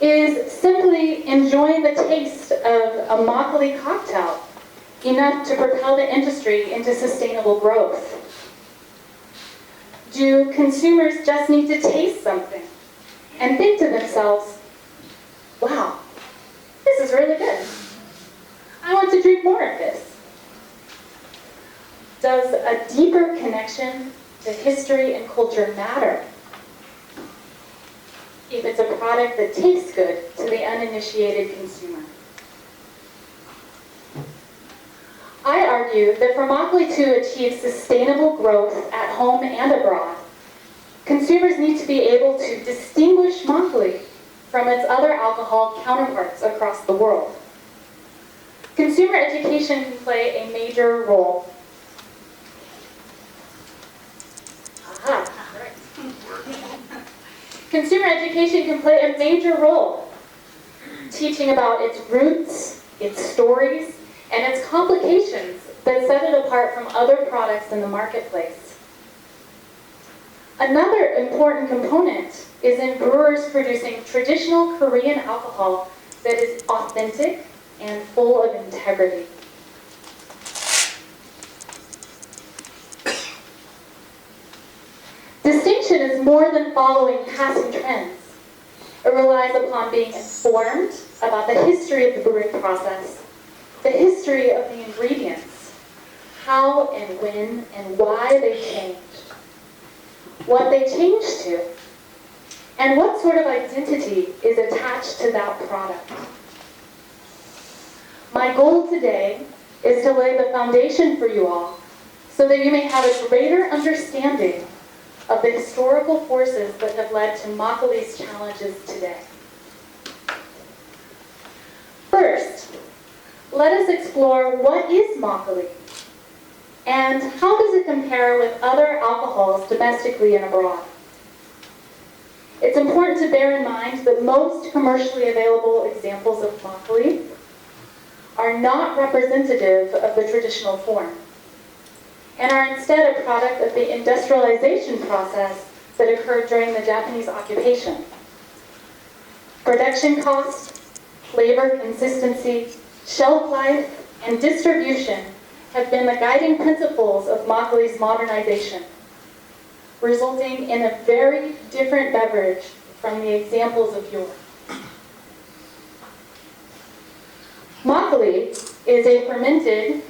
is simply enjoying the taste of a makgeolli cocktail, enough to propel the industry into sustainable growth? Do consumers just need to taste something and think to themselves, wow, this is really good. I want to drink more of this. Does a deeper connection to history and culture matter if it's a product that tastes good to the uninitiated consumer? I argue that for makgeolli to achieve sustainable growth at home and abroad, consumers need to be able to distinguish makgeolli from its other alcohol counterparts across the world. Consumer education can play a major role. Consumer education can play a major role, teaching about its roots, its stories, and its complications that set it apart from other products in the marketplace. Another important component is in brewers producing traditional Korean alcohol that is authentic and full of integrity. Distinction is more than following passing trends. It relies upon being informed about the history of the brewing process, the history of the ingredients, how and when and why they changed, what they changed to, and what sort of identity is attached to that product. My goal today is to lay the foundation for you all so that you may have a greater understanding of the historical forces that have led to makgeolli's challenges today. First, let us explore what is makgeolli and how does it compare with other alcohols domestically and abroad. It's important to bear in mind that most commercially available examples of makgeolli are not representative of the traditional form, and are instead a product of the industrialization process that occurred during the Japanese occupation. Production cost, flavor consistency, shelf life, and distribution have been the guiding principles of makgeolli's modernization, resulting in a very different beverage from the examples of yore. Makgeolli is a fermented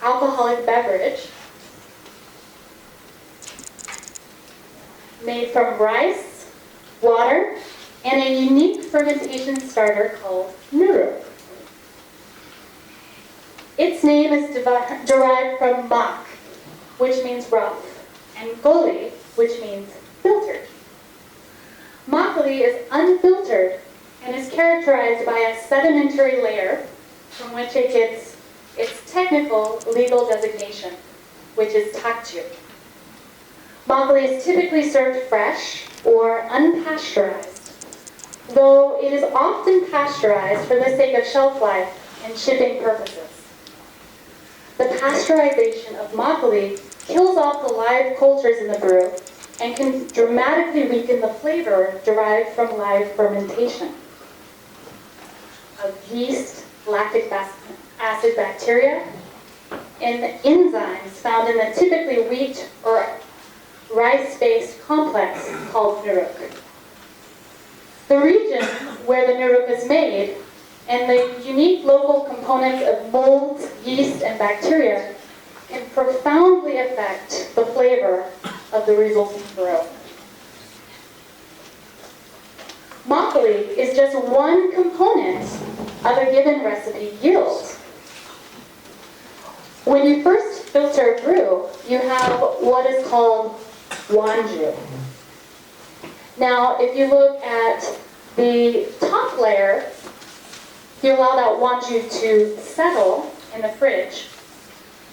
alcoholic beverage made from rice, water, and a unique fermentation starter called nuruk. Its name is derived from mak, which means rough, and golli, which means filtered. Makgeolli is unfiltered and is characterized by a sedimentary layer from which it gets its technical legal designation, which is takju. Makgeolli is typically served fresh or unpasteurized, though it is often pasteurized for the sake of shelf life and shipping purposes. The pasteurization of makgeolli kills off the live cultures in the brew and can dramatically weaken the flavor derived from live fermentation of yeast, lactic acid bacteria, and the enzymes found in the typically wheat or rice-based complex called nuruk. The region where the nuruk is made and the unique local components of molds, yeast, and bacteria can profoundly affect the flavor of the resulting brew. Makgeolli is just one component of a given recipe yield. When you first filter a brew, you have what is called wanju. Now, if you look at the top layer, if you allow that wanju to settle in the fridge,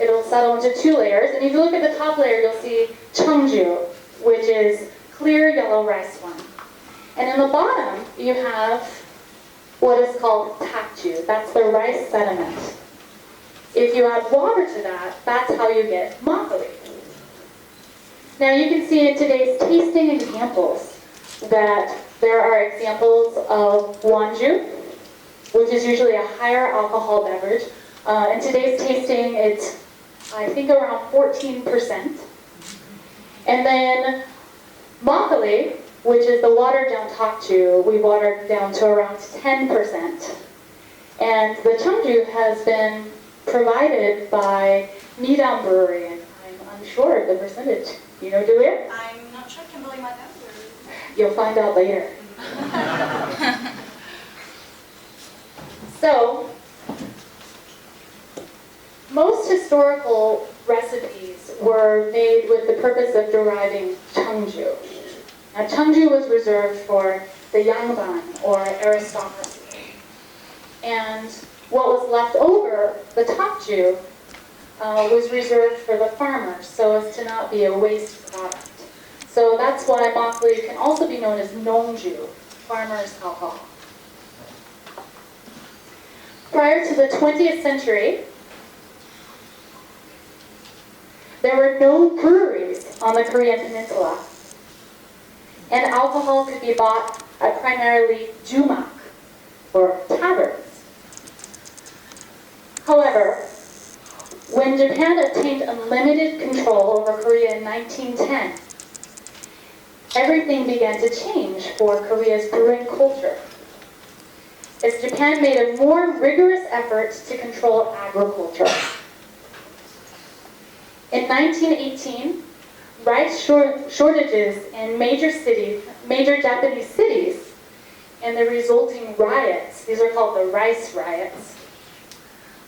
it'll settle into two layers. And if you look at the top layer, you'll see cheongju, which is clear yellow rice wine. And in the bottom, you have what is called takju. That's the rice sediment. If you add water to that, that's how you get makgeolli. Now you can see in today's tasting examples that there are examples of wanju, which is usually a higher alcohol beverage. In today's tasting, it's, I think, around 14%. And then Makgeolli, which is the watered down tokju, we watered down to around 10%. And the chungju has been provided by Midam Brewery, and I'm unsure of the percentage. You know, Julia? I'm not sure. Kimberly might know. You'll find out later. So, most historical recipes were made with the purpose of deriving chungju. Now, chungju was reserved for the yangban, or aristocracy. And what was left over, the tokju, was reserved for the farmers, so as to not be a waste product. So that's why Makgeolli can also be known as nongju, farmer's alcohol. Prior to the 20th century, there were no breweries on the Korean peninsula, and alcohol could be bought at primarily jumak, or taverns. However, when Japan obtained unlimited control over Korea in 1910, everything began to change for Korea's brewing culture, as Japan made a more rigorous effort to control agriculture. In 1918, rice shortages in major Japanese cities, and the resulting riots, these are called the rice riots,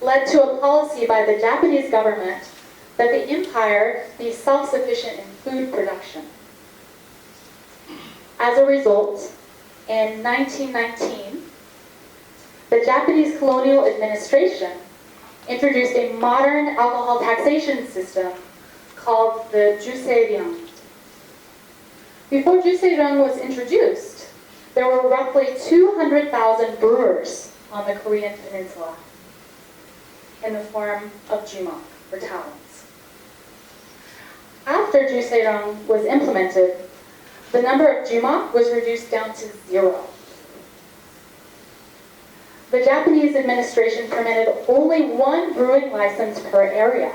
led to a policy by the Japanese government that the empire be self-sufficient in food production. As a result, in 1919, the Japanese colonial administration introduced a modern alcohol taxation system called the Joseon. Before Joseon was introduced, there were roughly 200,000 brewers on the Korean peninsula in the form of jumak, or talents. After Joseon was implemented, the number of jumak was reduced down to 0. The Japanese administration permitted only one brewing license per area,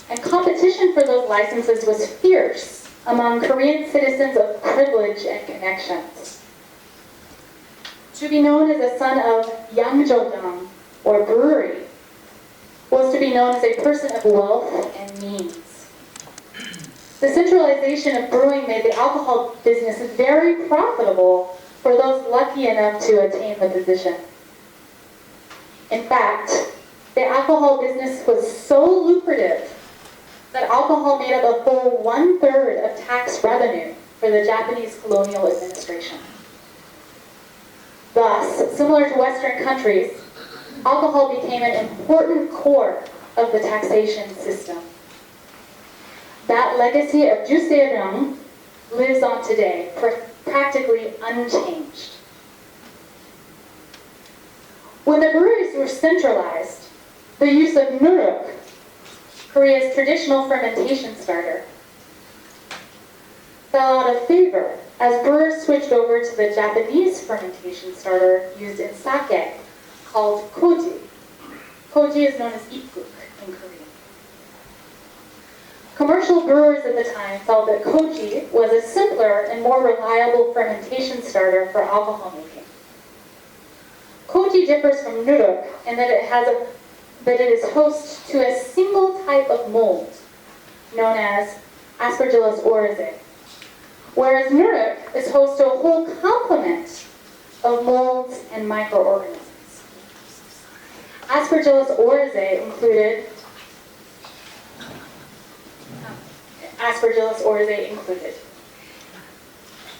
and competition for those licenses was fierce among Korean citizens of privilege and connections. To be known as a son of Yangjodang, or brewery, was to be known as a person of wealth and means. The centralization of brewing made the alcohol business very profitable for those lucky enough to attain the position. In fact, the alcohol business was so lucrative that alcohol made up a full 1/3 of tax revenue for the Japanese colonial administration. Thus, similar to Western countries, alcohol became an important core of the taxation system. That legacy of Joseon lives on today, practically unchanged. When the breweries were centralized, the use of nuruk, Korea's traditional fermentation starter, fell out of favor as brewers switched over to the Japanese fermentation starter used in sake, called koji. Koji is known as ikkuk in Korea. Commercial brewers at the time felt that koji was a simpler and more reliable fermentation starter for alcohol making. Koji differs from nuruk in that it is host to a single type of mold, known as Aspergillus oryzae, whereas nuruk is host to a whole complement of molds and microorganisms. Aspergillus oryzae included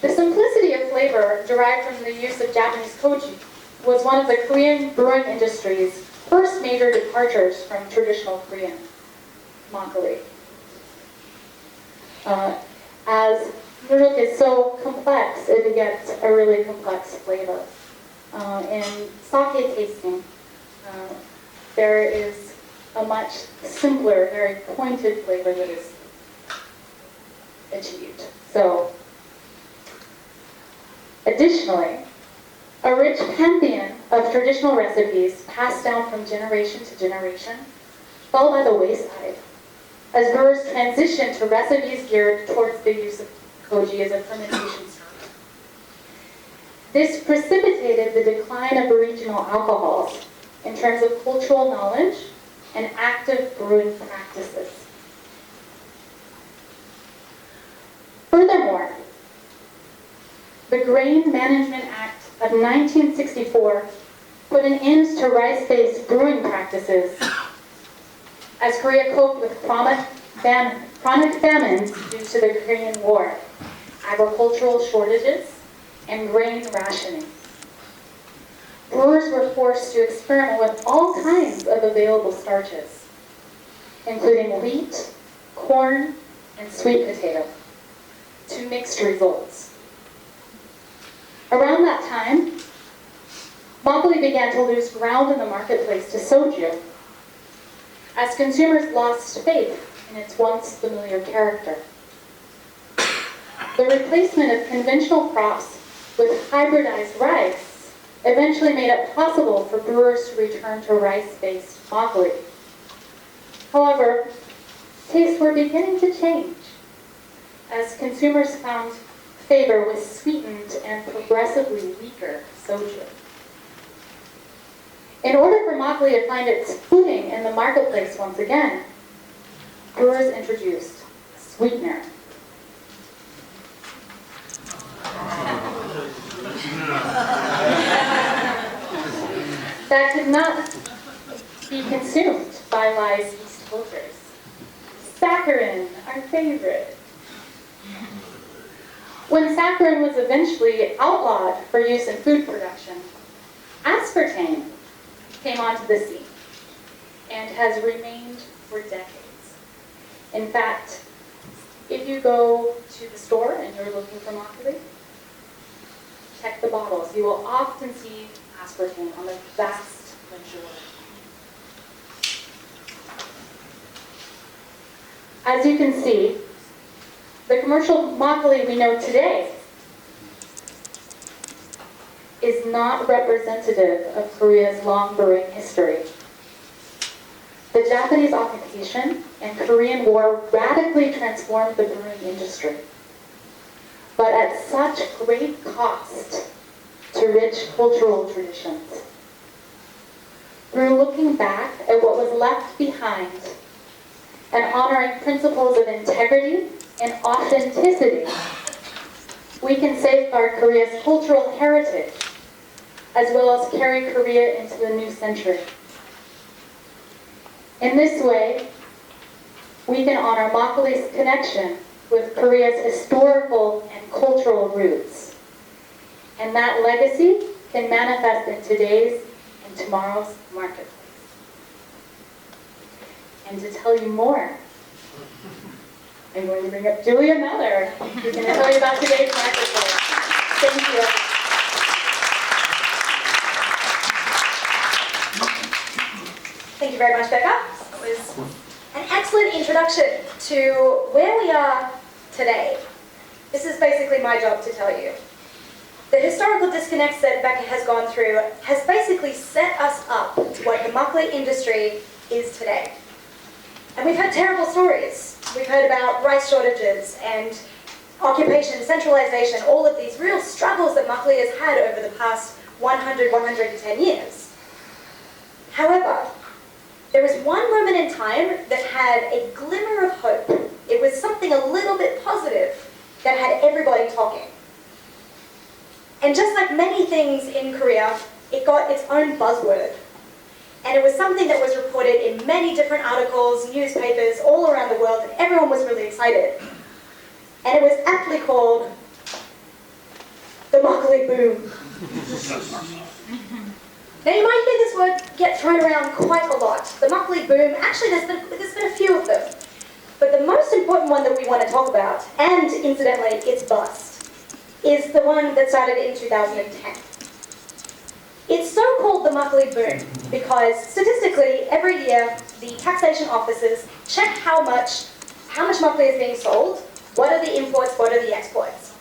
The simplicity of flavor derived from the use of Japanese koji was one of the Korean brewing industry's first major departures from traditional Korean Makgeolli. As nuruk is so complex, it begets a really complex flavor. In sake tasting, there is a much simpler, very pointed flavor that is achieved. So, Additionally, a rich pantheon of traditional recipes passed down from generation to generation fell by the wayside as brewers transitioned to recipes geared towards the use of koji as a fermentation starter. This precipitated the decline of regional alcohols in terms of cultural knowledge and active brewing practices. Furthermore, the Grain Management Act of 1964 put an end to rice-based brewing practices as Korea coped with chronic famines due to the Korean War, agricultural shortages, and grain rationing. Brewers were forced to experiment with all kinds of available starches, including wheat, corn, and sweet potato, to mixed results. Around that time, Makgeolli began to lose ground in the marketplace to soju, as consumers lost faith in its once familiar character. The replacement of conventional crops with hybridized rice eventually made it possible for brewers to return to rice-based makgeolli. However, tastes were beginning to change as consumers found favor with sweetened and progressively weaker soju. In order for makgeolli to find its footing in the marketplace once again, brewers introduced sweetener. That could not be consumed by wise East Coasters. Saccharin, our favorite. When saccharin was eventually outlawed for use in food production, aspartame came onto the scene and has remained for decades. In fact, if you go to the store and you're looking for makgeolli, check the bottles. You will often see aspartame on the vast majority. As you can see, the commercial makgeolli we know today is not representative of Korea's long brewing history. The Japanese occupation and Korean War radically transformed the brewing industry, but at such great cost to rich cultural traditions. Through looking back at what was left behind and honoring principles of integrity and authenticity, we can safeguard Korea's cultural heritage as well as carry Korea into the new century. In this way, we can honor makgeolli's connection with Korea's historical and cultural roots. And that legacy can manifest in today's and tomorrow's marketplace. And to tell you more, I'm going to bring up Julia Miller, who's going to tell you about today's marketplace. Thank you. Thank you very much, Becca. That was an excellent introduction to where we are today. This is basically my job to tell you. The historical disconnects that Becca has gone through has basically set us up to what the makgeolli industry is today. And we've heard terrible stories. We've heard about rice shortages and occupation, centralization, all of these real struggles that makgeolli has had over the past 100, 110 years. However, there was one moment in time that had a glimmer of hope. It was something a little bit positive that had everybody talking. And just like many things in Korea, it got its own buzzword. And it was something that was reported in many different articles, newspapers, all around the world, and everyone was really excited. And it was aptly called the makgeolli boom. Now you might hear this word get thrown around quite a lot. The makgeolli boom, actually there's been a few of them. But the most important one that we want to talk about, and incidentally its bust, is the one that started in 2010. It's so called the makgeolli boom because statistically every year the taxation officers check how much makgeolli is being sold, what are the imports, what are the exports.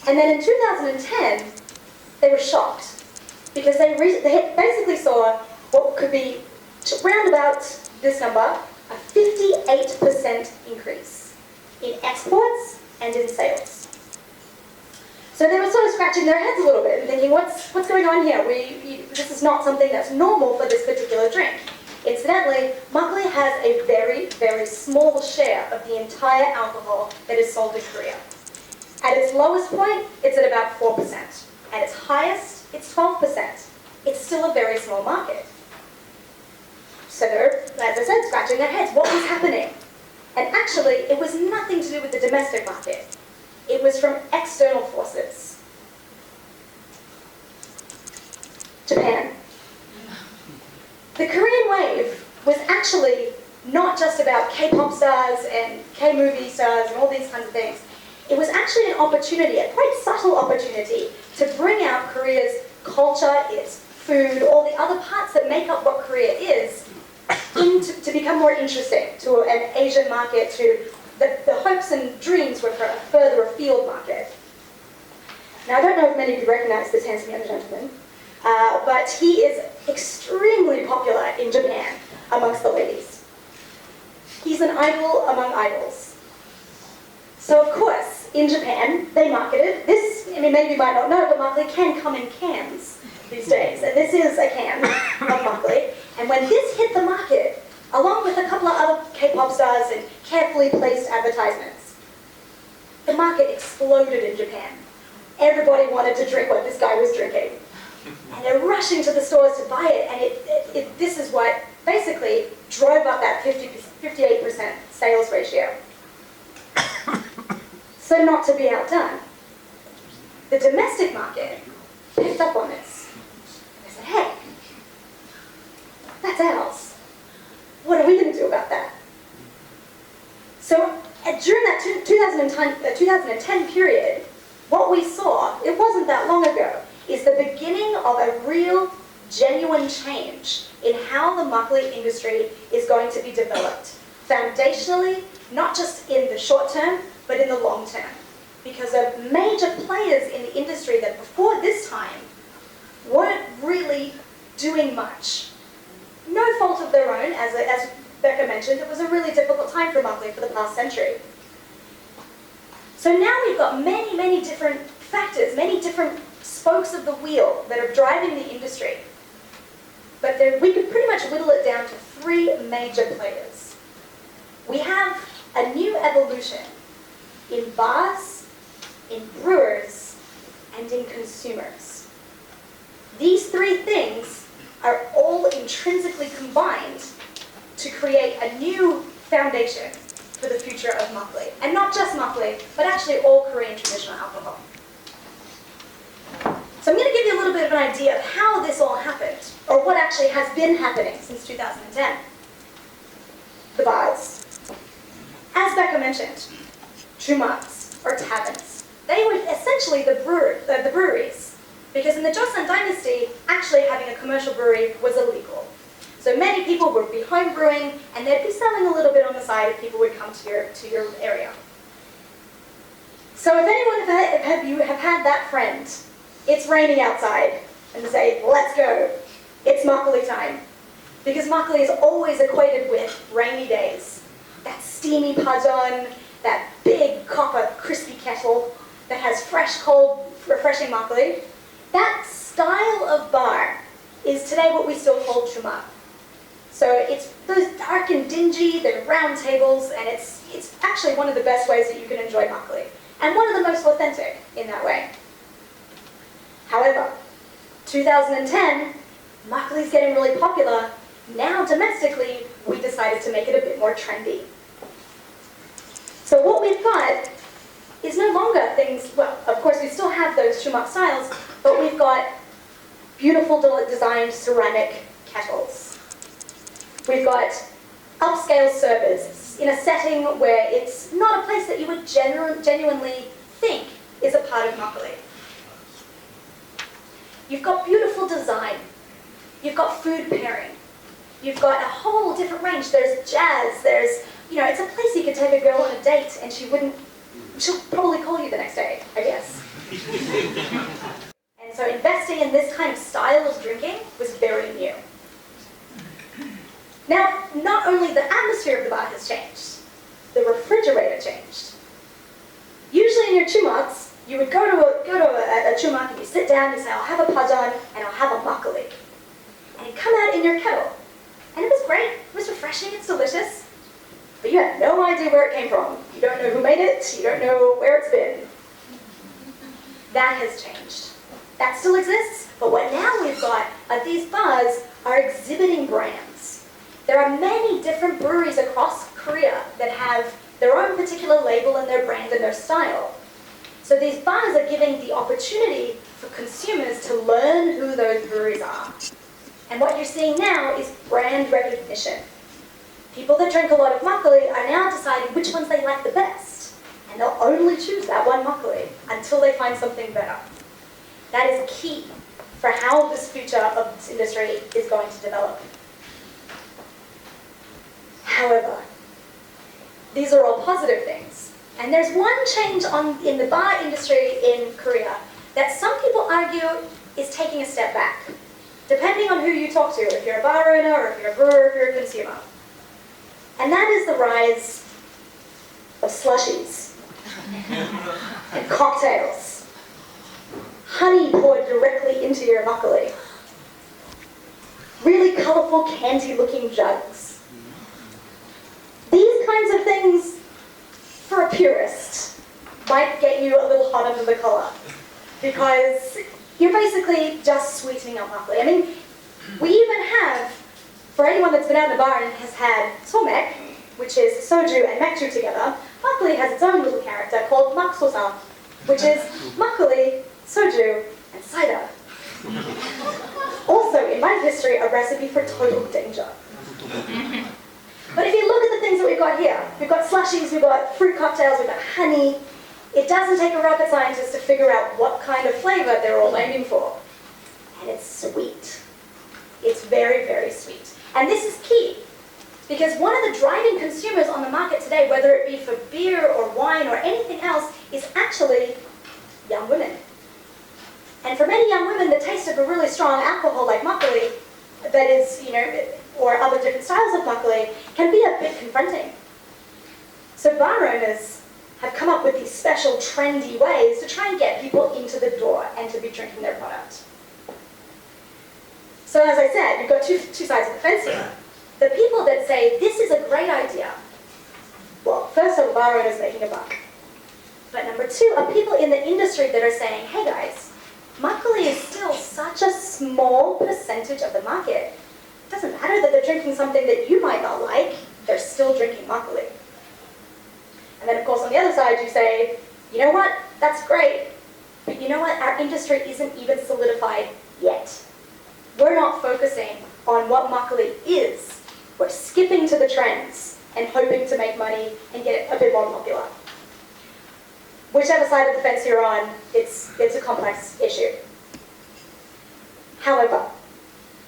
And then in 2010, they were shocked because they basically saw what could be round about this number, a 58% increase in exports and in sales. So they were sort of scratching their heads a little bit and thinking, what's going on here? This is not something that's normal for this particular drink. Incidentally, makgeolli has a very, very small share of the entire alcohol that is sold in Korea. At its lowest point, it's at about 4%. At its highest, it's 12%. It's still a very small market. So they're, as I said, scratching their heads. What was happening? And actually, it was nothing to do with the domestic market. It was from external forces. Japan. The Korean wave was actually not just about K-pop stars and K-movie stars and all these kinds of things. It was actually an opportunity, a quite subtle opportunity, to bring out Korea's culture, its food, all the other parts that make up what Korea is, to become more interesting to an Asian market, to the hopes and dreams were for a further afield market. Now, I don't know if many of you recognize this handsome young gentleman, but he is extremely popular in Japan amongst the ladies. He's an idol among idols. So, of course, in Japan, they marketed this. I mean, maybe you might not know, but makgeolli can come in cans these days. And this is a can of makgeolli. And when this hit the market, along with a couple of other K-pop stars and carefully placed advertisements, the market exploded in Japan. Everybody wanted to drink what this guy was drinking. And they're rushing to the stores to buy it, and this is what basically drove up that 58% sales ratio. So not to be outdone, the domestic market picked up on this. They said, hey, that's ours. What are we going to do about that? So during that 2010 period, what we saw, it wasn't that long ago, is the beginning of a real, genuine change in how the makgeolli industry is going to be developed. Foundationally, not just in the short term, but in the long term. Because of major players in the industry that before this time weren't really doing much. No fault of their own, as Becca mentioned, it was a really difficult time for makgeolli for the past century. So now we've got many, many different factors, many different spokes of the wheel that are driving the industry. But we could pretty much whittle it down to three major players. We have a new evolution in bars, in brewers, and in consumers. These three things are all intrinsically combined to create a new foundation for the future of makgeolli. And not just makgeolli, but actually all Korean traditional alcohol. So I'm going to give you a little bit of an idea of how this all happened, or what actually has been happening since 2010. The bars. As Becca mentioned, chumaks, or taverns. They were essentially the breweries, because in the Joseon dynasty, actually having a commercial brewery was illegal. So many people would be home brewing, and they'd be selling a little bit on the side if people would come to your area. So if anyone of you have had that friend, it's raining outside, and they say, let's go, it's makgeolli time. Because makgeolli is always equated with rainy days. That steamy padon, that big copper crispy kettle that has fresh, cold, refreshing makgeolli. That style of bar is today what we still call chumak. So it's those dark and dingy, they're round tables, and it's actually one of the best ways that you can enjoy makgeolli. And one of the most authentic in that way. However, 2010, makgeolli is getting really popular. Now domestically, we decided to make it a bit more trendy. So what we've got is no longer things, well, of course we still have those chumak styles, but we've got beautiful designed ceramic kettles. We've got upscale servers in a setting where it's not a place that you would genuinely think is a part of makgeolli. You've got beautiful design. You've got food pairing. You've got a whole different range. There's jazz. There's, it's a place you could take a girl on a date and she wouldn't she'll probably call you the next day, I guess. And so investing in this kind of style of drinking was very new. Now, not only the atmosphere of the bar has changed, the refrigerator changed. Usually in your chumaks, you would go to a chumak and you sit down, you say, I'll have a pajan and I'll have a makgeolli. And it'd come out in your kettle. And it was great, it was refreshing, it's delicious. But you had no idea where it came from. You don't know who made it, you don't know where it's been. That has changed. That still exists, but what now we've got are these bars are exhibiting brands. There are many different breweries across Korea that have their own particular label and their brand and their style. So these bars are giving the opportunity for consumers to learn who those breweries are. And what you're seeing now is brand recognition. People that drink a lot of makgeolli are now deciding which ones they like the best. And they'll only choose that one makgeolli until they find something better. That is key for how this future of this industry is going to develop. However, these are all positive things. And there's one change in the bar industry in Korea that some people argue is taking a step back, depending on who you talk to, if you're a bar owner, or if you're a brewer, or if you're a consumer. And that is the rise of slushies and cocktails. Honey poured directly into your makgeolli. Really colorful, candy-looking jugs. These kinds of things, for a purist, might get you a little hot under the collar, because you're basically just sweetening up makgeolli. I mean, we even have, for anyone that's been out in the bar and has had somek, which is soju and makju together, makgeolli has its own little character called maksosa, which is makgeolli, soju, and cider. Also, in my history, a recipe for total danger. But if you look at the things that we've got here, we've got slushies, we've got fruit cocktails, we've got honey. It doesn't take a rocket scientist to figure out what kind of flavor they're all aiming for. And it's sweet. It's very, very sweet. And this is key, because one of the driving consumers on the market today, whether it be for beer or wine or anything else, is actually young women. And for many young women, the taste of a really strong alcohol like makgeolli, that is, or other different styles of makgeolli, can be a bit confronting. So bar owners have come up with these special trendy ways to try and get people into the door and to be drinking their product. So as I said, you've got two sides of the fence here. The people that say, this is a great idea. Well, first are bar owners making a buck. But number two are people in the industry that are saying, hey guys, makgeolli is still such a small percentage of the market. It doesn't matter that they're drinking something that you might not like, they're still drinking makgeolli. And then of course on the other side you say, you know what, that's great, but you know what, our industry isn't even solidified yet. We're not focusing on what makgeolli is. We're skipping to the trends and hoping to make money and get it a bit more popular. Whichever side of the fence you're on, it's a complex issue. However,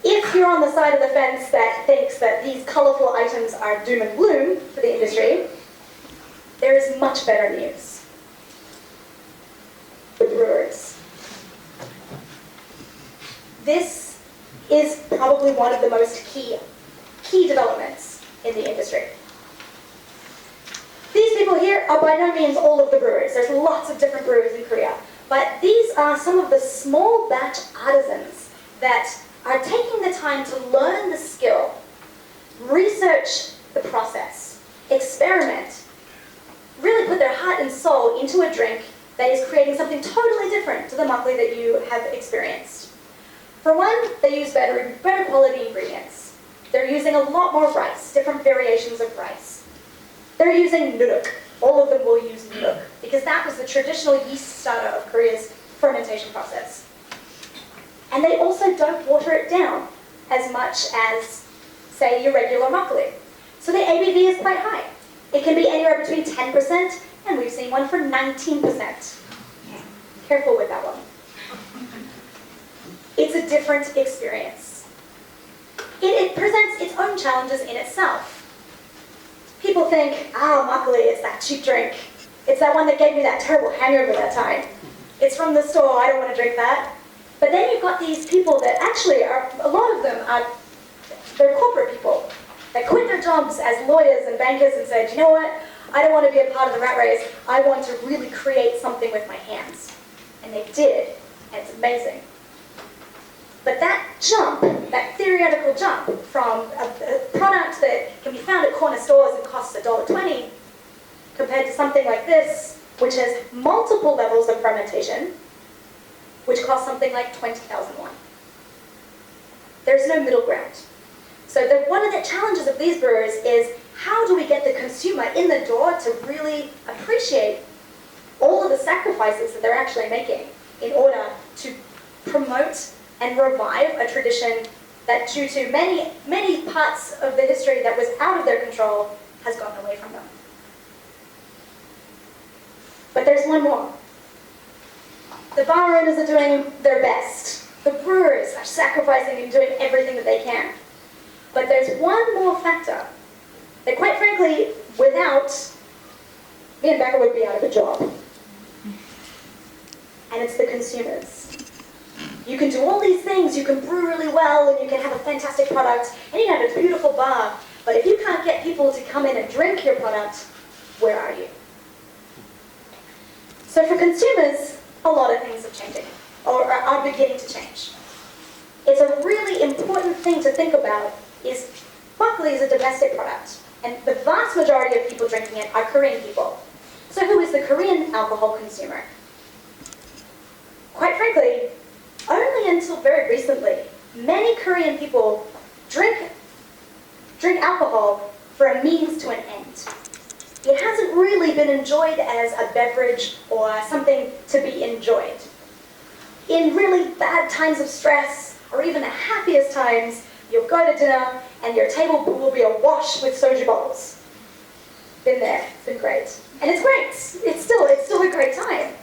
if you're on the side of the fence that thinks that these colorful items are doom and gloom for the industry, there is much better news for brewers. This is probably one of the most key developments in the industry. These people here are by no means all of the brewers. There's lots of different brewers in Korea. But these are some of the small batch artisans that are taking the time to learn the skill, research the process, experiment, really put their heart and soul into a drink that is creating something totally different to the makgeolli that you have experienced. For one, they use better quality ingredients. They're using a lot more rice, different variations of rice. They're using nuruk. All of them will use nuruk, because that was the traditional yeast starter of Korea's fermentation process. And they also don't water it down as much as, say, your regular makgeolli. So the ABV is quite high. It can be anywhere between 10%, and we've seen one for 19%. Careful with that one. It's a different experience. It presents its own challenges in itself. People think, makgeolli is that cheap drink. It's that one that gave me that terrible hangover that time. It's from the store, I don't want to drink that. But then you've got these people that actually are, a lot of them are, they're corporate people. They quit their jobs as lawyers and bankers and said, you know what, I don't want to be a part of the rat race, I want to really create something with my hands. And they did, and it's amazing. But that jump, that theoretical jump from a product that can be found at corner stores and costs $1.20 compared to something like this, which has multiple levels of fermentation, which costs something like 20,000 won. There's no middle ground. So one of the challenges of these brewers is how do we get the consumer in the door to really appreciate all of the sacrifices that they're actually making in order to promote and revive a tradition that, due to many, many parts of the history that was out of their control, has gotten away from them. But there's one more. The bar owners are doing their best. The brewers are sacrificing and doing everything that they can. But there's one more factor that, quite frankly, without, me and Becca would be out of a job. And it's the consumers. You can do all these things, you can brew really well, and you can have a fantastic product, and you can have a beautiful bar, but if you can't get people to come in and drink your product, where are you? So for consumers, a lot of things are changing, or are beginning to change. It's a really important thing to think about is Makgeolli is a domestic product, and the vast majority of people drinking it are Korean people. So who is the Korean alcohol consumer? Quite frankly, only until very recently, many Korean people drink alcohol for a means to an end. It hasn't really been enjoyed as a beverage or something to be enjoyed. In really bad times of stress, or even the happiest times, you'll go to dinner and your table will be awash with soju bottles. Been there, it's been great. And it's great, it's still a great time.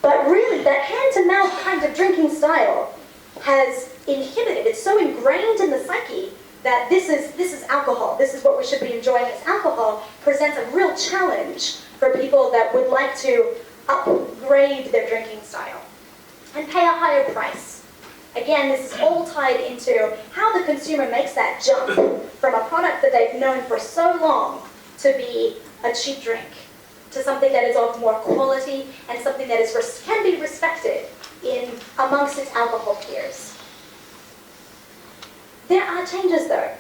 But really, that hand-to-mouth kind of drinking style has inhibited, it's so ingrained in the psyche that this is alcohol, this is what we should be enjoying as alcohol, presents a real challenge for people that would like to upgrade their drinking style and pay a higher price. Again, this is all tied into how the consumer makes that jump from a product that they've known for so long to be a cheap drink, to something that is of more quality and something that can be respected amongst its alcohol peers. There are changes though.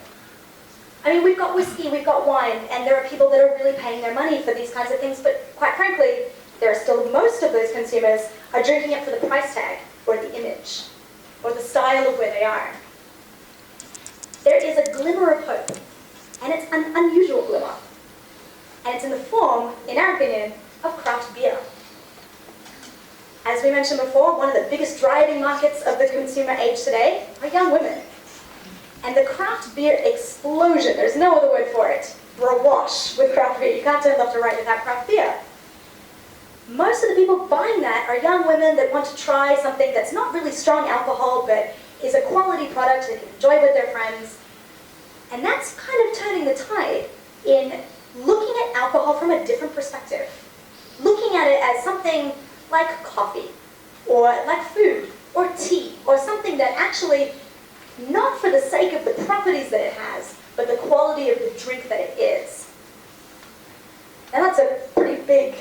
I mean, we've got whiskey, we've got wine, and there are people that are really paying their money for these kinds of things, but quite frankly, there are still most of those consumers are drinking it for the price tag, or the image, or the style of where they are. There is a glimmer of hope, and it's an unusual glimmer. And it's in the form, in our opinion, of craft beer. As we mentioned before, one of the biggest driving markets of the consumer age today are young women. And the craft beer explosion, there's no other word for it, we're awash with craft beer. You can't turn left or right without craft beer. Most of the people buying that are young women that want to try something that's not really strong alcohol, but is a quality product they can enjoy with their friends. And that's kind of turning the tide in looking at alcohol from a different perspective. Looking at it as something like coffee, or like food, or tea, or something that actually, not for the sake of the properties that it has, but the quality of the drink that it is. And that's a pretty big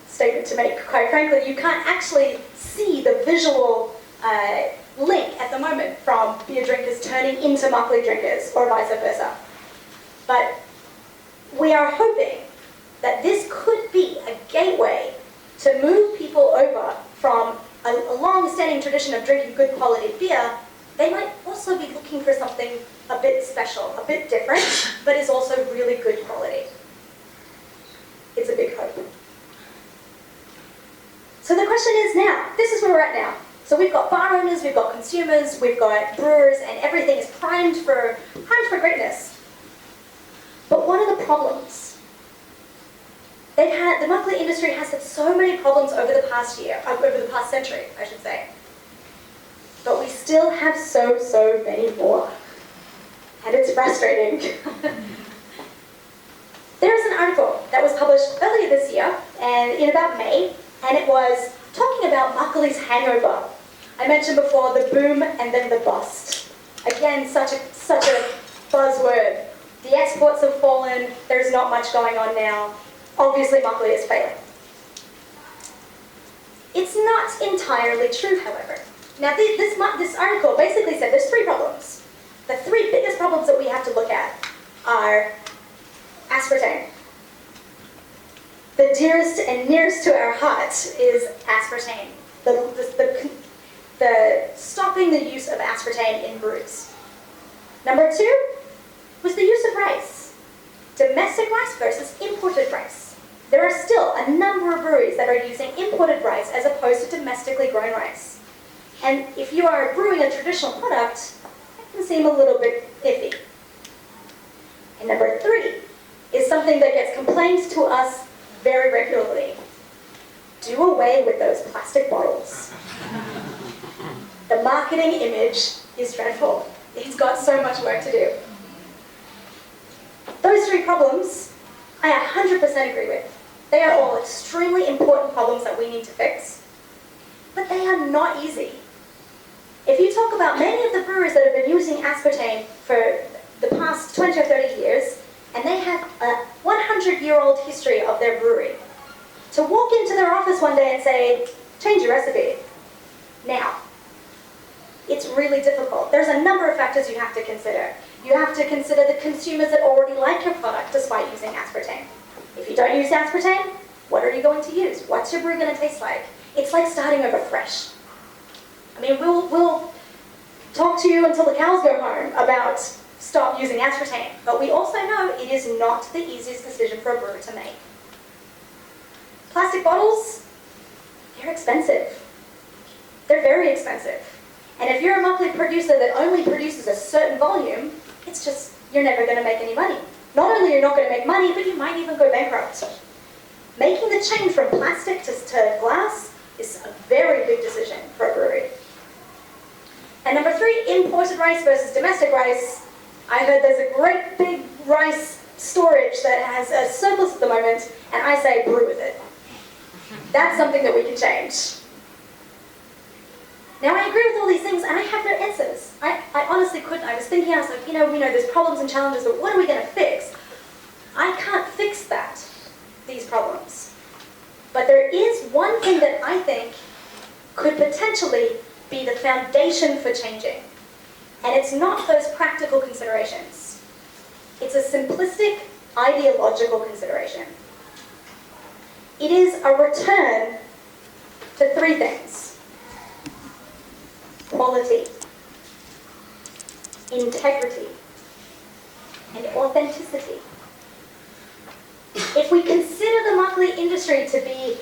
statement to make, quite frankly. You can't actually see the visual link at the moment from beer drinkers turning into Makgeolli drinkers, or vice versa. But we are hoping that this could be a gateway to move people over from a long-standing tradition of drinking good quality beer. They might also be looking for something a bit special, a bit different, but is also really good quality. It's a big hope. So the question is now, this is where we're at now. So we've got bar owners, we've got consumers, we've got brewers, and everything is primed for greatness. But what are the problems? The Makgeolli industry has had so many problems over the past century, I should say. But we still have so many more. And it's frustrating. There's an article that was published earlier this year, and in about May, and it was talking about Makgeolli's hangover. I mentioned before the boom and then the bust. Again, such a buzzword. The exports have fallen, there's not much going on now. Obviously, Makgeolli is failing. It's not entirely true, however. Now, this article basically said there's 3 problems. The 3 biggest problems that we have to look at are aspartame. The dearest and nearest to our heart is aspartame. The stopping the use of aspartame in brews. Number 2 was the use of rice. Domestic rice versus imported rice. There are still a number of breweries that are using imported rice as opposed to domestically grown rice. And if you are brewing a traditional product, that can seem a little bit iffy. And number 3 is something that gets complained to us very regularly. Do away with those plastic bottles. The marketing image is dreadful. It's got so much work to do. Those 3 problems, I 100% agree with. They are all extremely important problems that we need to fix, but they are not easy. If you talk about many of the brewers that have been using aspartame for the past 20 or 30 years, and they have a 100-year-old history of their brewery, to walk into their office one day and say, change your recipe. Now, it's really difficult. There's a number of factors you have to consider. You have to consider the consumers that already like your product despite using aspartame. If you don't use aspartame, what are you going to use? What's your brew going to taste like? It's like starting over fresh. I mean, we'll talk to you until the cows go home about stop using aspartame, but we also know it is not the easiest decision for a brewer to make. Plastic bottles, they're expensive. They're very expensive. And if you're a Makgeolli producer that only produces a certain volume, it's just, you're never going to make any money. Not only you're not going to make money, but you might even go bankrupt. Making the change from plastic to glass is a very big decision for a brewery. And number 3, imported rice versus domestic rice. I heard there's a great big rice storage that has a surplus at the moment, and I say brew with it. That's something that we can change. Now, I agree with all these things, and I have no answers. I honestly couldn't. I was thinking, I was like, we know there's problems and challenges, but what are we going to fix? I can't fix these problems. But there is one thing that I think could potentially be the foundation for changing. And it's not those practical considerations. It's a simplistic, ideological consideration. It is a return to 3 things. Quality, integrity, and authenticity. If we consider the Makgeolli industry to be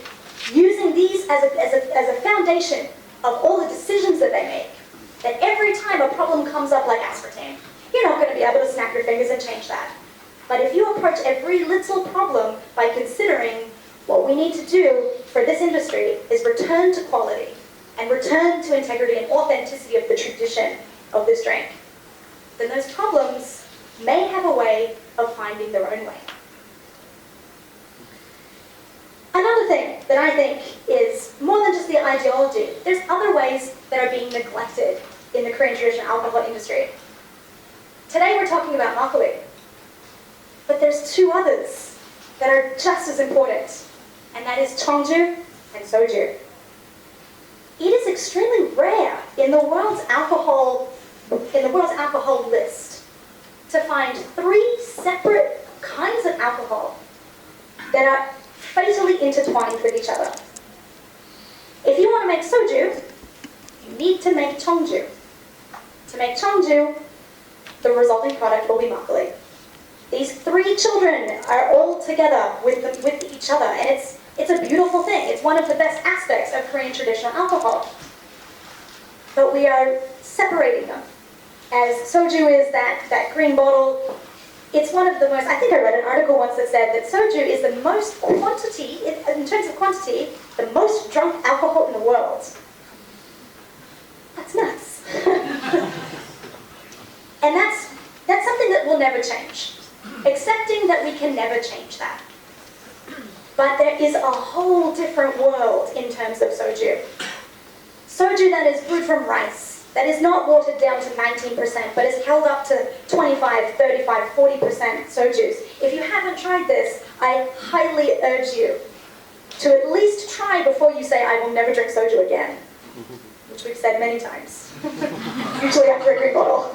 using these as a foundation of all the decisions that they make, that every time a problem comes up like aspartame, you're not going to be able to snap your fingers and change that. But if you approach every little problem by considering what we need to do for this industry is return to quality, and return to integrity and authenticity of the tradition of this drink, then those problems may have a way of finding their own way. Another thing that I think is more than just the ideology, there's other ways that are being neglected in the Korean traditional alcohol industry. Today we're talking about Makgeolli, but there's 2 others that are just as important, and that is Cheongju and Soju. It is extremely rare in the world's alcohol list to find 3 separate kinds of alcohol that are fatally intertwined with each other. If you want to make soju, you need to make Cheongju. To make Cheongju, the resulting product will be Makgeolli. These 3 children are all together with each other, and it's a beautiful thing. It's one of the best aspects of Korean traditional alcohol. But we are separating them. As soju is that green bottle, it's one of the most, I think I read an article once that said that soju is the most quantity, in terms of quantity, the most drunk alcohol in the world. That's nuts. And that's something that will never change. Accepting that we can never change that. But there is a whole different world in terms of soju. Soju that is brewed from rice, that is not watered down to 19%, but is held up to 25, 35, 40% sojus. If you haven't tried this, I highly urge you to at least try before you say, I will never drink soju again, which we've said many times, usually after a green bottle.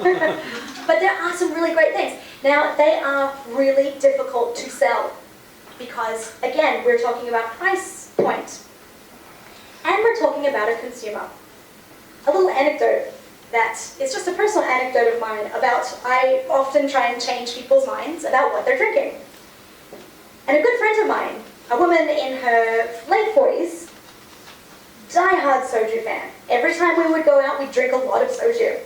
But there are some really great things. Now, they are really difficult to sell because, again, we're talking about price point. And we're talking about a consumer. A little anecdote that is just a personal anecdote of mine about I often try and change people's minds about what they're drinking. And a good friend of mine, a woman in her late 40s, die-hard soju fan. Every time we would go out, we'd drink a lot of soju.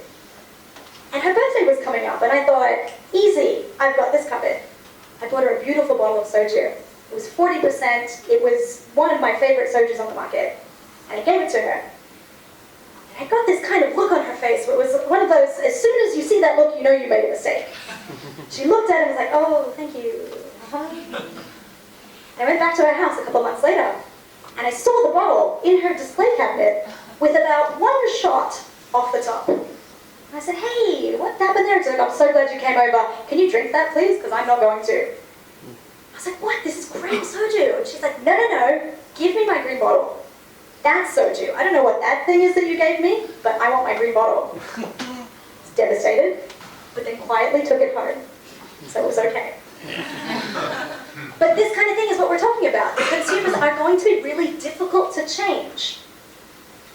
And her birthday was coming up, and I thought, easy, I've got this covered. I bought her a beautiful bottle of soju. It was 40%. It was one of my favorite sojus on the market. And I gave it to her. And I got this kind of look on her face where it was one of those, as soon as you see that look, you know you made a mistake. She looked at it and was like, oh, thank you. I went back to her house a couple months later, and I saw the bottle in her display cabinet with about one shot off the top. And I said, hey, what happened there? She's like, I'm so glad you came over. Can you drink that, please? Because I'm not going to. I was like, what? This is green soju. And she's like, no, no, no. Give me my green bottle. That's soju. I don't know what that thing is that you gave me, but I want my green bottle. I was devastated, but then quietly took it home. So it was okay. But this kind of thing is what we're talking about. The consumers are going to be really difficult to change.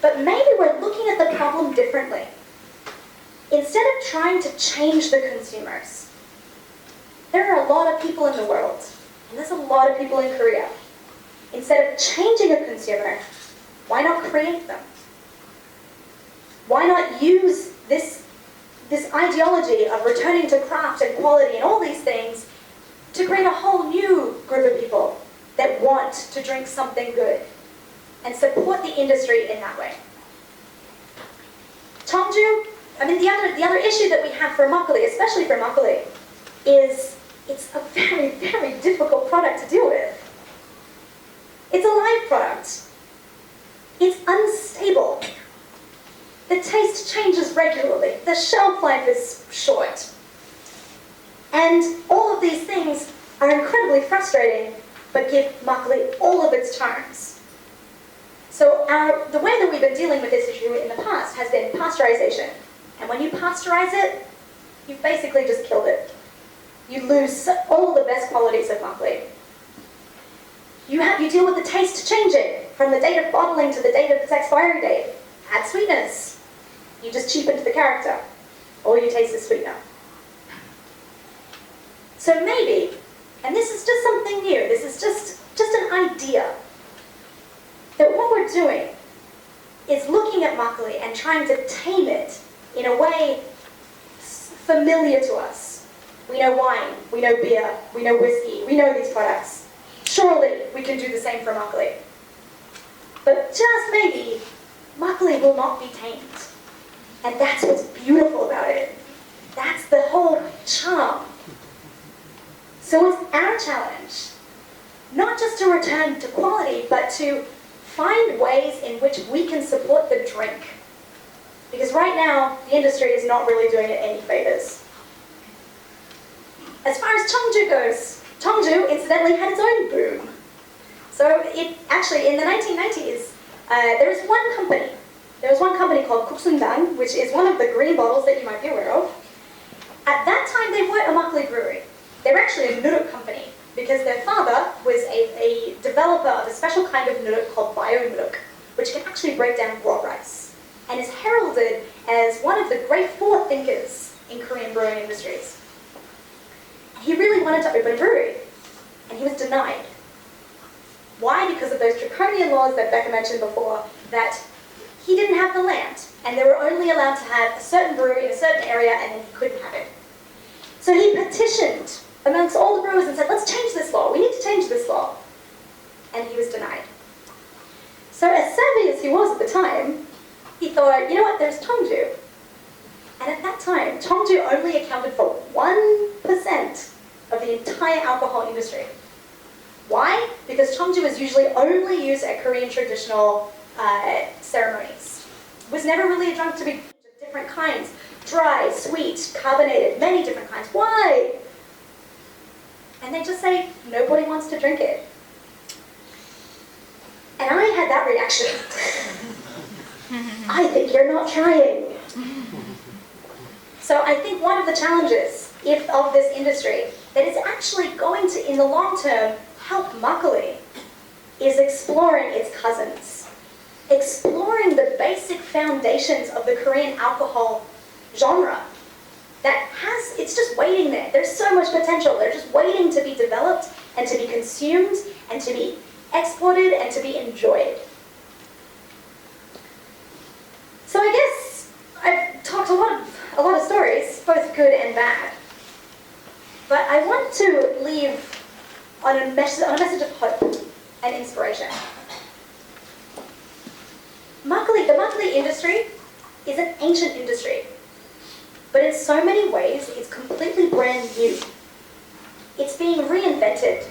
But maybe we're looking at the problem differently. Instead of trying to change the consumers, there are a lot of people in the world, and there's a lot of people in Korea. Instead of changing a consumer, why not create them? Why not use this ideology of returning to craft and quality and all these things to create a whole new group of people that want to drink something good and support the industry in that way? Cheongju, I mean, the other issue that we have for makgeolli, especially for makgeolli, is it's a very, very difficult product to deal with. It's a live product. It's unstable. The taste changes regularly. The shelf life is short. And all of these things are incredibly frustrating, but give makgeolli all of its charms. So the way that we've been dealing with this issue in the past has been pasteurization. And when you pasteurize it, you've basically just killed it. You lose all the best qualities of makgeolli. You deal with the taste changing from the date of bottling to the date of its expiry date. Add sweetness. You just cheapened the character. All you taste is sweetener. So maybe, and this is just something new, this is just an idea, that what we're doing is looking at makgeolli and trying to tame it in a way familiar to us. We know wine, we know beer, we know whiskey, we know these products. Surely we can do the same for makgeolli. But just maybe, makgeolli will not be tamed. And that's what's beautiful about it. That's the whole charm. So it's our challenge, not just to return to quality, but to find ways in which we can support the drink. Because right now, the industry is not really doing it any favors. As far as Cheongju goes, Cheongju incidentally had its own boom. So it actually, in the 1990s, there was one company. There was one company called Goguryeo, which is one of the green bottles that you might be aware of. At that time, they weren't a makgeolli brewery. They were actually a noodle company because their father was a developer of a special kind of noodle called bio-noodle, which can actually break down raw rice, and is heralded as one of the great forethinkers in Korean brewing industries. He really wanted to open a brewery, and he was denied. Why? Because of those draconian laws that Becca mentioned before, that he didn't have the land, and they were only allowed to have a certain brewery in a certain area, and then he couldn't have it. So he petitioned amongst all the brewers and said, let's change this law, we need to change this law. And he was denied. So as savvy as he was at the time, he thought, you know what, there's Cheongju. And at that time, Cheongju only accounted for 1% of the entire alcohol industry. Why? Because cheongju is usually only used at Korean traditional ceremonies. It was never really a drunk to be different kinds. Dry, sweet, carbonated, many different kinds. Why? And they just say, nobody wants to drink it. And I had that reaction. I think you're not trying. So I think one of the challenges of this industry that is actually going to, in the long term, help Makgeolli is exploring its cousins. Exploring the basic foundations of the Korean alcohol genre that it's just waiting there. There's so much potential. They're just waiting to be developed and to be consumed and to be exported and to be enjoyed. So I guess I've talked a lot of stories, both good and bad. But I want to leave on a message of hope and inspiration. The Makgeolli industry is an ancient industry, but in so many ways it's completely brand new. It's being reinvented.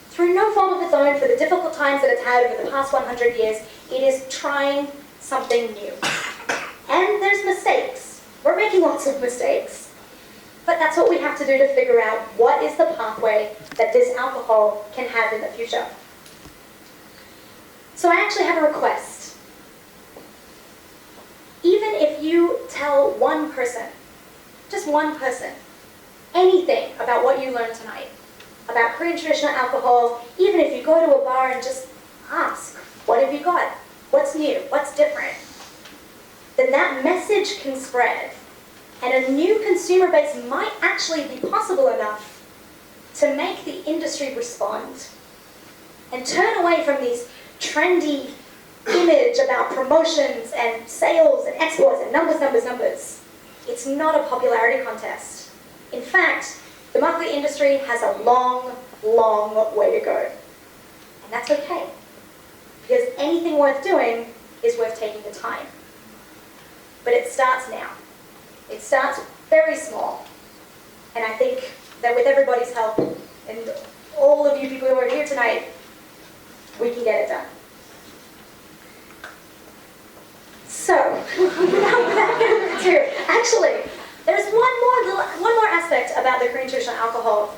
Through no fault of its own, for the difficult times that it's had over the past 100 years, it is trying something new. And there's mistakes. We're making lots of mistakes. But that's what we have to do to figure out what is the pathway that this alcohol can have in the future. So I actually have a request. Even if you tell one person, just one person, anything about what you learned tonight, about Korean traditional alcohol, even if you go to a bar and just ask, what have you got? What's new? What's different? Then that message can spread. And a new consumer base might actually be possible enough to make the industry respond and turn away from these trendy image about promotions and sales and exports and numbers. It's not a popularity contest. In fact, the Makgeolli industry has a long way to go. And that's okay. Because anything worth doing is worth taking the time. But it starts now. It starts very small. And I think that with everybody's help, and all of you people who are here tonight, we can get it done. So, without further ado, actually, there's one more aspect about the Korean traditional alcohol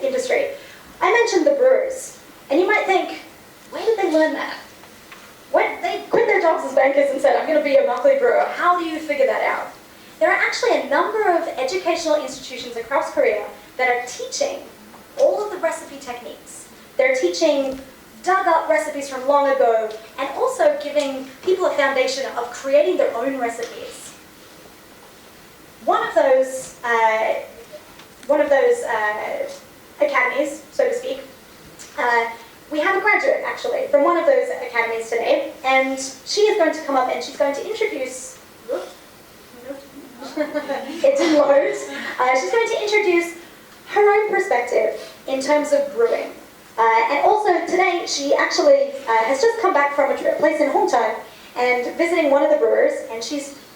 industry. I mentioned the brewers. And you might think, where did they learn that? They quit their jobs as bankers and said, I'm going to be a Makgeolli brewer. How do you figure that out? There are actually a number of educational institutions across Korea that are teaching all of the recipe techniques. They're teaching dug-up recipes from long ago and also giving people a foundation of creating their own recipes. One of those academies, so to speak, we have a graduate, actually, from one of those academies today, and she is going to come up and she's going to introduce... it didn't load. She's going to introduce her own perspective in terms of brewing. And also today, she actually has just come back from a place in Hongchang and visiting one of the brewers, and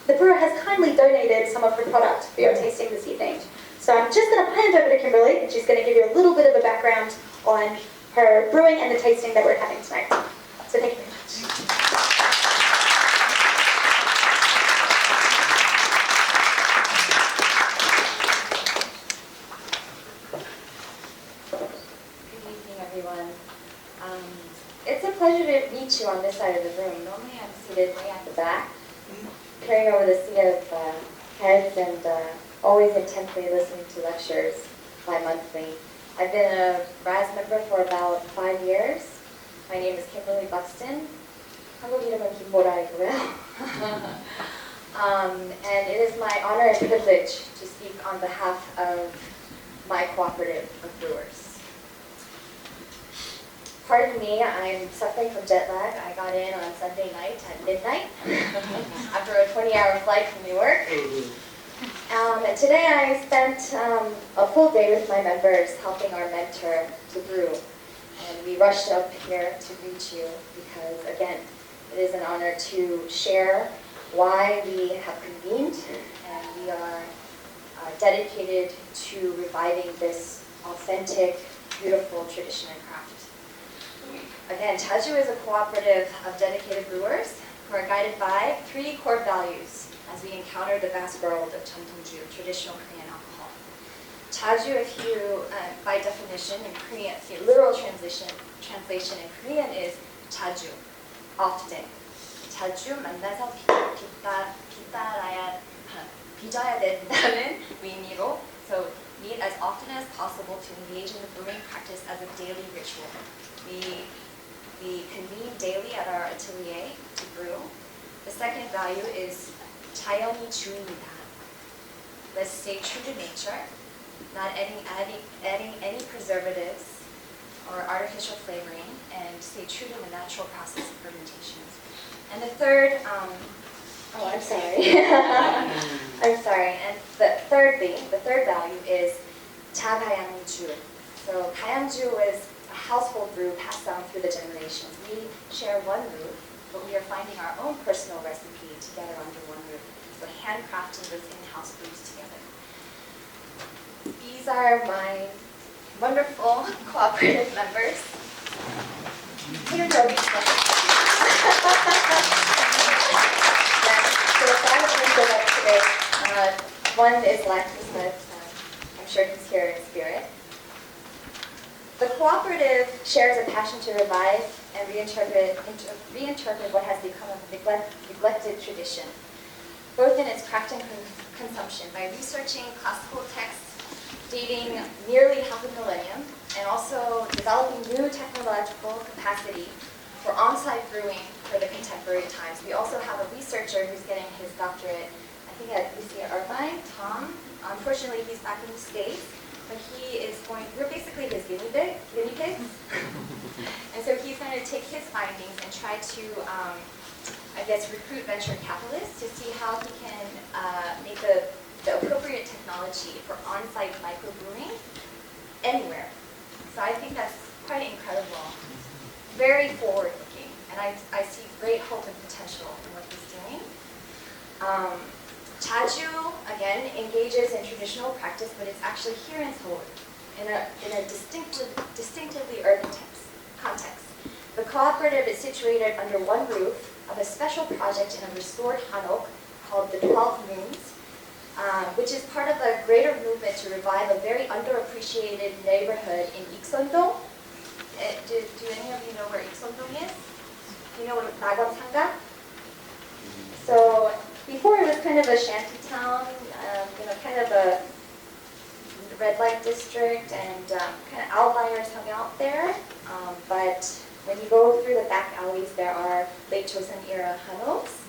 the brewer has kindly donated some of her product for your tasting this evening. So I'm just going to hand over to Kimberly, and she's going to give you a little bit of a background on her brewing and the tasting that we're having tonight. So thank you very much. It's a pleasure to meet you on this side of the room. Normally I'm seated way at the back, peering over the sea of heads and always intently listening to lectures bi-monthly. I've been a RAS member for about 5 years. My name is Kimberly Buxton. 한국 이름은 김보라이고요. And it is my honor and privilege to speak on behalf of my cooperative of brewers. Pardon me, I'm suffering from jet lag. I got in on Sunday night at midnight after a 20-hour flight from New York. And today I spent a full day with my members helping our mentor to brew. And we rushed up here to reach you because, again, it is an honor to share why we have convened, and we are dedicated to reviving this authentic beautiful tradition and craft. Again, Chaju is a cooperative of dedicated brewers who are guided by 3 core values as we encounter the vast world of Cheongju, traditional Korean alcohol. Chaju, if you, by definition in Korean, the literal translation in Korean is Chaju, often. 자주 만나서 빚어야 된다는 의미로, so meet as often as possible to engage in the brewing practice as a daily ritual. We convene daily at our atelier to brew. The second value is 자연이 주인이다. Let's stay true to nature, not adding any preservatives or artificial flavoring, and stay true to the natural process of fermentation. And the third, I'm sorry. I'm sorry. And the third value is 자가양주. So 가양주 is a household brew passed down through the generations. We share one roof, but we are finding our own personal recipe together under one roof. So handcrafting those in-house brews together. These are my wonderful cooperative members. Here, Joby. So 5 of them showed up today. One is lactose, but I'm sure he's here in spirit. The cooperative shares a passion to revive and reinterpret what has become a neglected tradition, both in its craft and consumption, by researching classical texts dating nearly half a millennium, and also developing new technological capacity for on-site brewing for the contemporary times. We also have a researcher who's getting his doctorate, I think at UC Irvine, Tom. Unfortunately, he's back in the States, but we're basically his guinea pigs. And so he's going to take his findings and try to, recruit venture capitalists to see how he can make the appropriate technology for on-site microbrewing anywhere. So I think that's quite incredible. Very forward-looking, and I see great hope and potential in what he's doing. Chaju, again, engages in traditional practice, but it's actually here in Seoul, in a distinctively urban context. The cooperative is situated under one roof of a special project in a restored hanok called the 12 Moons, which is part of a greater movement to revive a very underappreciated neighborhood in Ikseondong. Do any of you know where Ikseondong is? Do you know what Nagonsanggak? So before it was kind of a shanty town, kind of a red light district, and kind of outliers hung out there. But when you go through the back alleys, there are late Joseon era hanoks,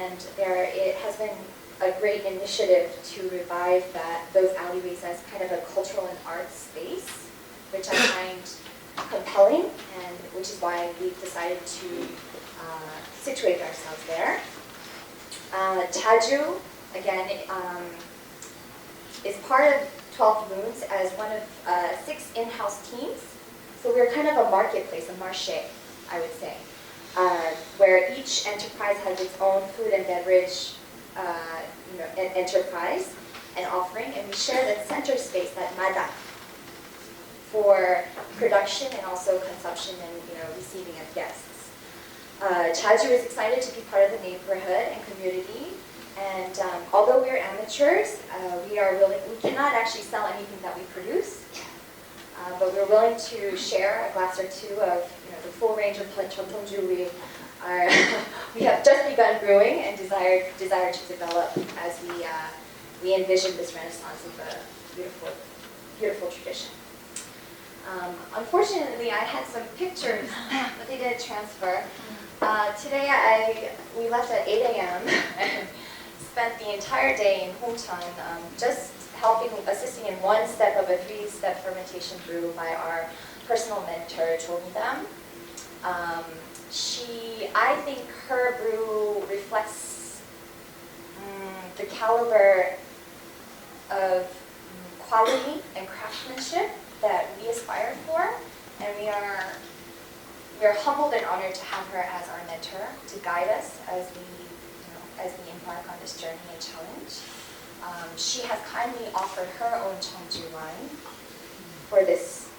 and it has been a great initiative to revive those alleyways as kind of a cultural and arts space, which I find compelling, and which is why we've decided to situate ourselves there. Chaju, again, is part of 12 Moons as one of 6 in-house teams. So we're kind of a marketplace, a marché, I would say, where each enterprise has its own food and beverage enterprise and offering, and we share the center space, that madak, for production and also consumption and receiving of guests. Chaju is excited to be part of the neighborhood and community, and although we are amateurs, we cannot actually sell anything that we produce, but we're willing to share a glass or two of the full range of 전통주 we have just begun brewing and desire to develop as we envision this renaissance of a beautiful tradition. Unfortunately, I had some pictures, but they didn't transfer. Today, we left at 8 a.m. and spent the entire day in Hongcheon, just assisting in one step of a 3-step fermentation brew by our personal mentor, Jomidam. I think her brew reflects the caliber of quality and craftsmanship that we aspire for, and we are humbled and honored to have her as our mentor to guide us as we embark on this journey and challenge. She has kindly offered her own Cheongju wine for this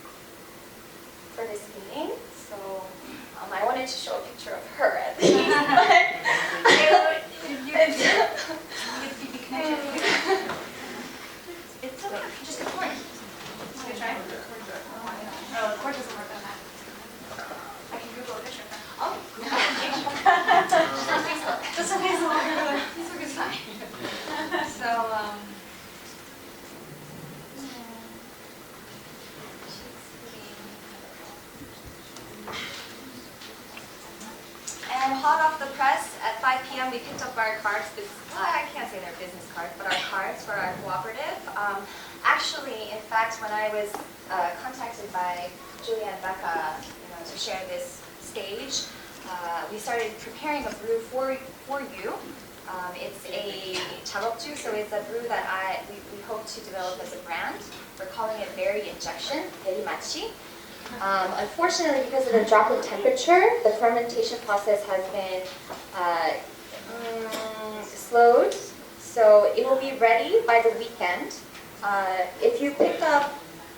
press at 5 p.m. we picked up our cards. I can't say they're business cards, but our cards for our cooperative. Actually, in fact, when I was contacted by Julia and Becca, to share this stage, we started preparing a brew for you. It's a jalopju, so it's a brew that we hope to develop as a brand. We're calling it berry injection, berimachi. Unfortunately, because of the drop in temperature, the fermentation process has been slowed, so it will be ready by the weekend. If you pick up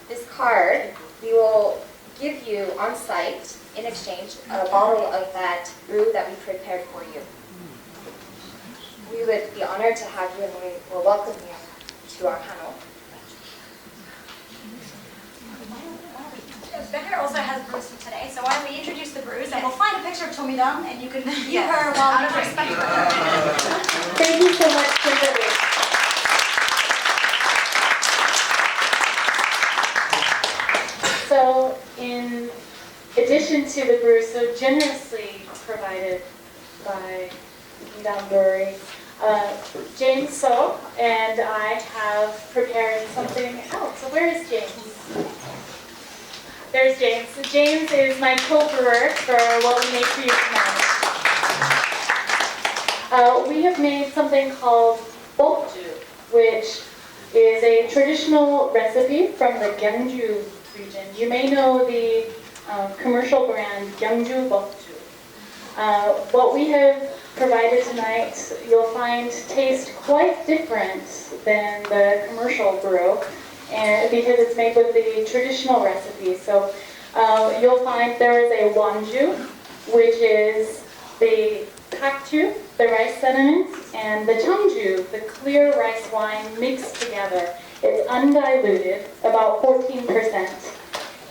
this card, we will give you on site, in exchange, a bottle of that brew that we prepared for you. We would be honored to have you, and we will welcome you to our panel. Becca also has brews for today, so why don't we introduce the brews, and we'll find a picture of Tomidam, and you can view her while you drink. Thank you so much, Kimberly. So, in addition to the brew, so generously provided by Midam Brewery, James So and I have prepared something else. So where is James? There's James. So James is my co-brewer for what we made for you tonight. We have made something called bokju, which is a traditional recipe from the Gyeongju region. You may know the commercial brand Gyeongju Bokju. What we have provided tonight, you'll find taste quite different than the commercial brew, and because it's made with the traditional recipe. So you'll find there is a wanju, which is the kakju, the rice sediment, and the chungju, the clear rice wine mixed together. It's undiluted, about 14%.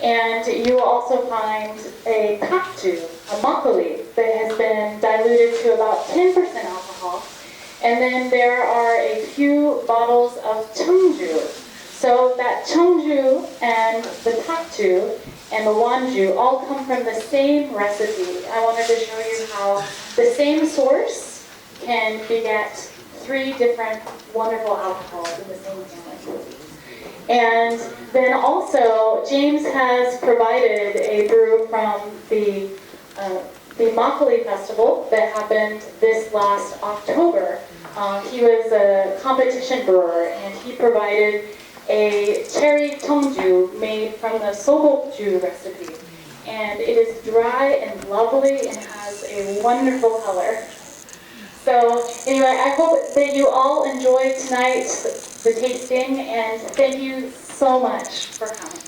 And you will also find a kakju, a makgeolli, that has been diluted to about 10% alcohol. And then there are a few bottles of chungju. So that chungju and the kakju and the wanju all come from the same recipe. I wanted to show you how the same source can beget 3 different wonderful alcohols in the same family. And then also, James has provided a brew from the Makgeolli Festival that happened this last October. He was a competition brewer, and he provided a cherry chungju made from the sobokju recipe. And it is dry and lovely and has a wonderful color. So anyway, I hope that you all enjoyed tonight, the tasting, and thank you so much for coming.